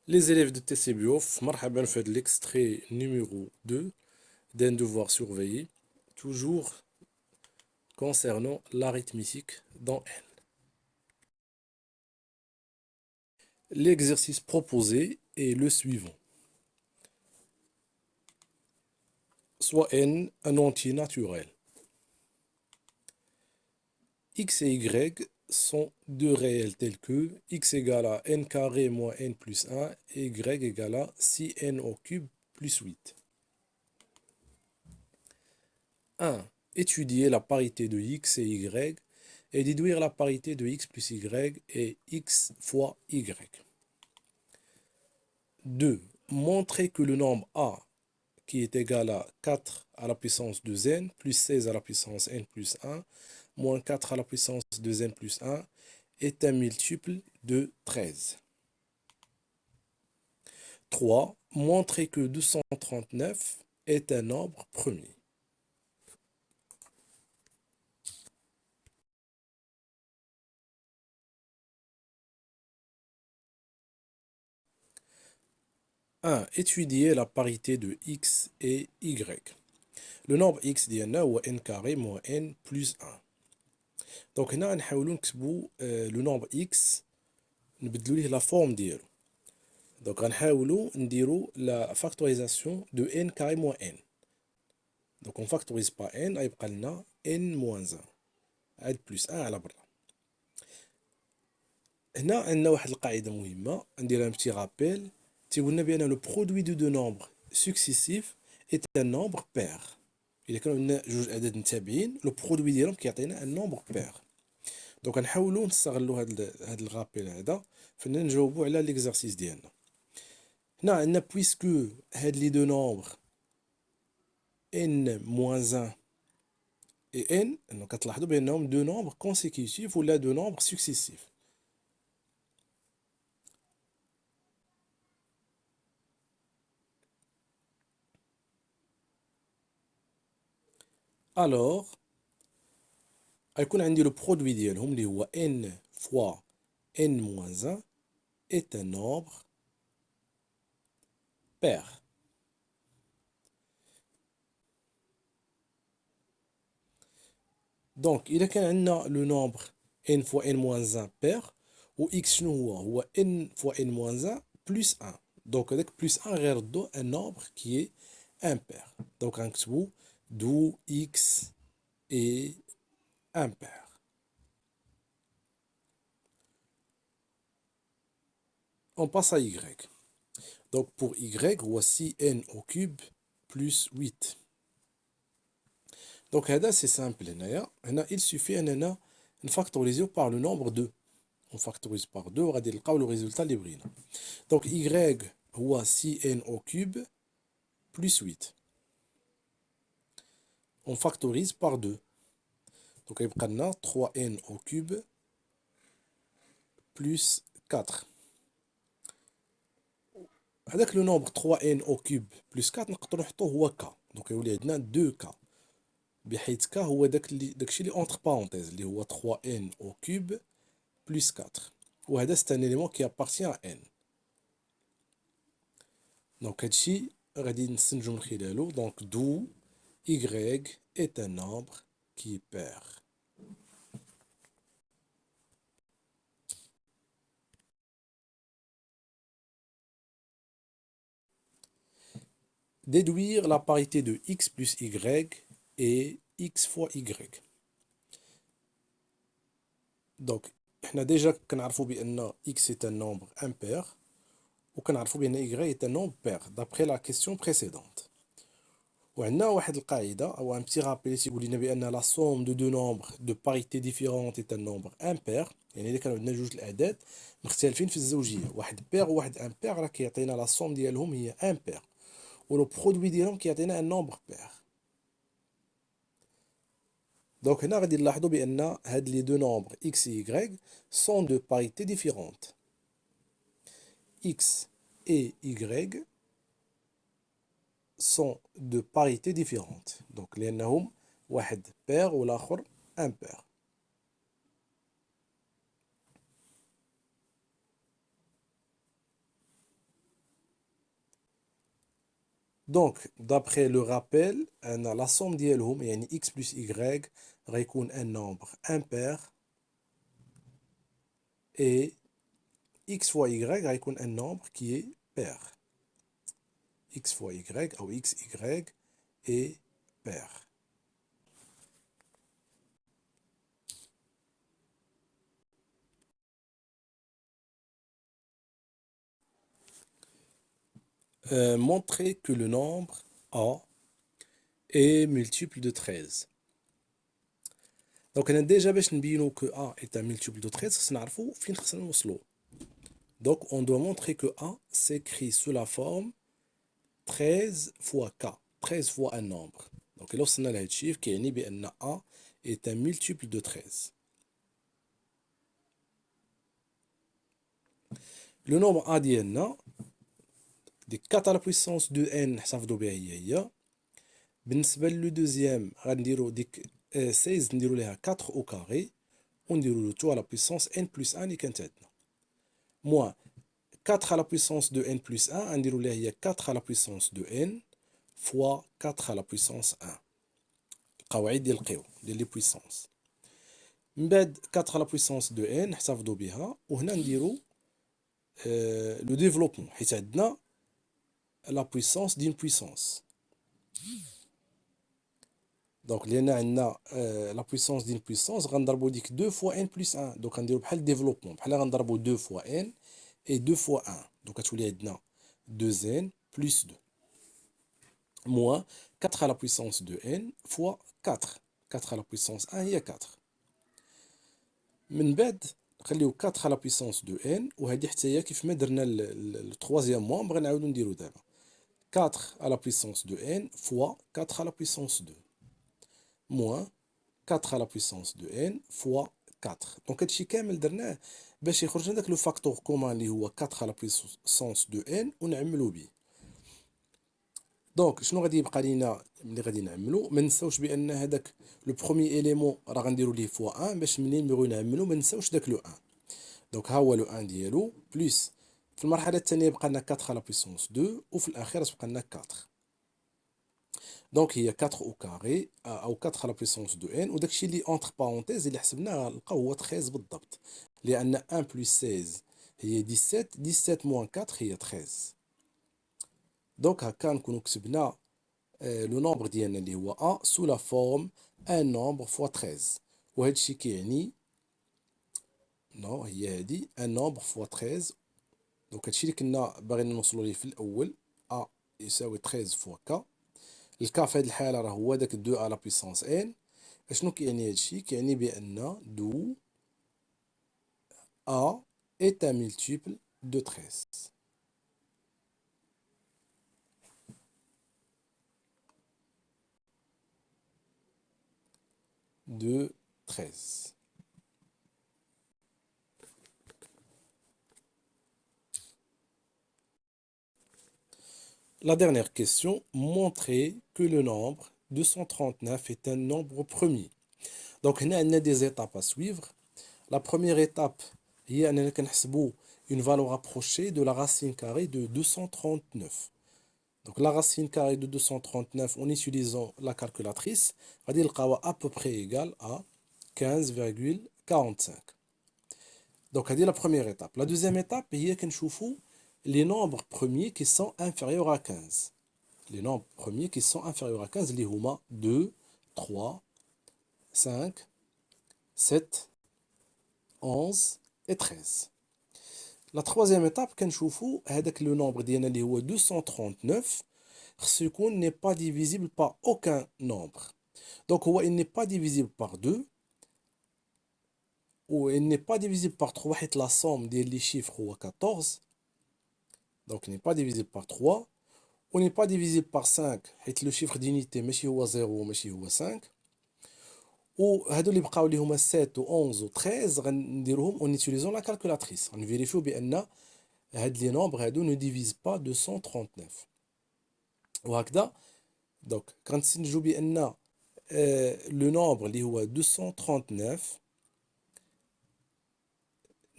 Les élèves de TCBOF, marhaban fait l'extrait numéro 2 d'un devoir surveillé, toujours concernant l'arithmétique dans N. L'exercice proposé est le suivant. Soit N un entier naturel. X et Y sont deux réels tels que x égale à n carré moins n plus 1 et y égale à 6n au cube plus 8. 1. Étudier la parité de x et y et déduire la parité de x plus y et x fois y. 2. Montrer que le nombre a, qui est égal à 4 à la puissance de n plus 16 à la puissance n plus 1 moins 4 à la puissance de n plus 1 est un multiple de 13. 3. Montrer que 239 est un nombre premier. Étudier la parité de x et y. Le nombre x ديالنا هو n carré moins n plus 1. Donc هنا نحاولوا نكتبوا le nombre x نبدلوا ليه la forme ديالو. Donc غنحاولوا نديروا la factorisation de n carré moins n. Donc on factorise par n غيبقى لنا n moins 1 عاد plus 1 على برا. هنا عندنا واحد القاعدة مهمة نديرها un petit rappel. تيقولنا بأن le produit de deux nombres successifs est un nombre pair. إذا كانوا عندنا جوج أعداد متتابعين لو برودوي ديالهم كيعطينا ان نومبر بير. دونك غنحاولوا نستغلوا هاد الغابيل هذا فاش نجاوبوا على ليكزارسيس ديالنا. هنا عندنا بويسكو هاد لي دو نومبر n moins 1 et n دونك كتلاحظوا بانهم دو نومبر كونسيكوتيف ولا دو نومبر سكسيسيف. الوغ غيكون عندي لو برودوي ديالهم اللي هو n fois n moins 1 est un nombre pair. دونك إذا كان عندنا لو نومبر n fois n moins 1 pair و x شنو هو n fois n moins 1 plus 1. دونك هذاك plus 1 غيردو ان نومبر كي impair. دونك غنكتبو d'où x est impair. On passe à y. Donc pour y, voici n au cube plus 8. Donc هذا c'est simple هنايا. هنا il suffit أننا نفاكتوريزيو par le nombre 2. On factorise par 2 وغادي نلقاو le résultat اللي بغينا. Donc y هو 6n au cube plus 8. On factorise par 2. Donc يبقى لنا 3n au cube plus 4. هذاك لو نومبر 3n au cube plus 4 نقدروا نحطوه هو k. دونك يولي عندنا 2k بحيث k هو داكشي اللي اونتر بارونتيز اللي هو 3n au cube plus 4. وهذا c'est un élément qui appartient à n. دونك هادشي غادي نستنتجو من خلالو. دونك d'où y est un nombre qui est pair. Déduire la parité de x plus y et x fois y. Donc حنا ديجا كنعرفوا بان x est un nombre impair وكنعرفوا بان y est un nombre pair d'après la question précédente. وعندنا واحد القاعده او un petit rappel تيقول لنا بان la somme de deux nombres de parité différente est un nombre impair. يعني اذا كانوا عندنا جوج الاعداد مختلفين في الزوجيه واحد بير وواحد امبير راه كيعطينا لا سوم ديالهم هي امبير ولو برودوي ديالهم كيعطينا ان نومبر بير. دونك هنا غادي نلاحظوا بان هاد لي دو نومبر x et y sont de parité différente. x et y sont de parité différente. Donc لانهم واحد بير والاخر امبير. Donc, d'après le rappel, la somme ديالهم يعني x plus y غيكون un nombre impair et x fois y غيكون un nombre qui est pair. X fois y ou xy est pair. Montrer que le nombre A est multiple de 13. Donc, on a déjà vu que A est un multiple de 13, c'est نعرفوا فين خصنا نوصلوا. Donc, on doit montrer que A s'écrit sous la forme 13 fois K, 13 fois un nombre. Donc, là, on a le chiffre qui est que A est un multiple de 13. Le nombre A ديالنا دي 4 à la puissance de n نحتفظوا بها هي. بالنسبة لو دوزيام غنديرو ديك 16 نديرو ليها 4 au carré ونديرو لو 2 à la puissance n plus 1 اللي كانت عندنا. moins 4 à la puissance de n plus 1 غنديرو ليها هي 4 à la puissance de n fois 4 à la puissance 1. القواعد ديال القيو ديال لي بويسونس. من بعد 4 à la puissance de n نحتفظوا بها وهنا نديرو لو ديفلوبمون حيت عندنا la puissance d'une puissance. Donc, la puissance d'une puissance, on va 2 fois n plus 1. Donc, on va le développement. On va 2 fois n et 2 fois 1. Donc, on va 2n plus 2. Moins 4 à la puissance de n fois 4. 4 à la puissance 1, il y a 4. من بعد نخليو 4 à la puissance de n وهذه حتى هي كيف ما درنا التروازيام مومبر غنعاودو نديرو دابا 4 à la puissance de n fois 4 à la puissance 2. moins 4 à la puissance de n fois 4. Donc, هادشي كامل درناه باش يخرج لنا داك لو فاكتور كومان اللي هو 4 à la puissance de n ونعملو بيه. دونك شنو غادي يبقى لينا ملي غادي نعملو؟ ما نساوش بان هذاك لو بروميي اليمون راه غنديرو ليه فوا 1 باش ملي نبغيو نعملو ما نساوش داك لو 1. دونك ها هو لو 1 ديالو بلس في المرحله الثانيه بقى لنا 4 à la puissance 2 وفي الاخير تبقى لنا 4. دونك هي 4 au carré او 4 à la puissance de n وداكشي اللي اونتر بارونتيز اللي حسبناه لقاو هو 13 بالضبط لان 1 بلس 16 هي 17 17 موان 4 هي 13. دونك هكا نكونو كتبنا لو نومبر ديالنا اللي هو a sous la forme un nombre fois 13 وهادشي كيعني نو هي هادي un nombre fois 13. دونك هادشي اللي كنا باغيين نوصلو ليه في الاول a يساوي 13 fois k. الكا في هذه الحالة راه هو داك 2 على بيسونس ان. اشنو كيعني هادشي؟ كيعني بأن دو A est un multiple de 13. De 13. La dernière question, montrer que le nombre 239 est un nombre premier. Donc, on a des étapes à suivre. La première étape, il y a une valeur approchée de la racine carrée de 239. Donc, la racine carrée de 239, en utilisant la calculatrice, va dire à peu près égal à 15,45. Donc, c'est la première étape. La deuxième étape, il y a les nombres premiers qui sont inférieurs à 15. Les nombres premiers qui sont inférieurs à 15, les huma 2, 3, 5, 7, 11 et 13. La troisième étape, le nombre ديالنا هو 239 n'est pas divisible par aucun nombre. Donc, il n'est pas divisible par 2 ou il n'est pas divisible par 3. La somme des chiffres est 14. Donc, il n'est pas divisible par 3. On n'est pas divisible par 5. Le chiffre d'unité n'est pas 0, mais 5. Ou les بقاو اللي هما 7 و 11 و 13 غنديروهم en utilisant la calculatrice. On vérifie بان هاد les nombres هادو ne divisent pas 239. وهكذا donc كنستنتجوا بان le nombre اللي هو 239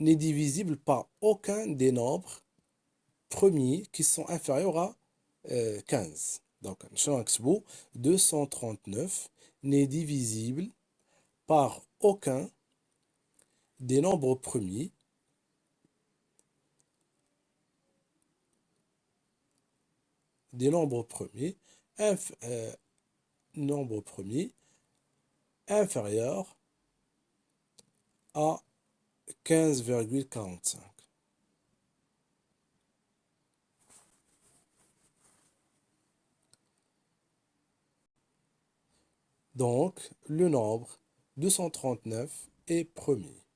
n'est divisible par aucun des nombres premiers qui sont inférieurs à 15. Donc, شنو نكتبو 239 n'est divisible par aucun des nombres premiers nombre premier inférieur à 15,45. Donc, le nombre 239 est premier.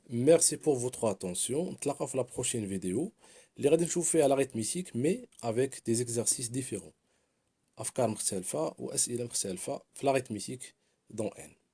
Merci pour votre attention. نتلاقاو في la prochaine vidéo اللي غادي نشوف فيها l'arithmétique mais avec des exercices différents. أفكار مختلفة وأسئلة مختلفة في l'arithmétique dans N.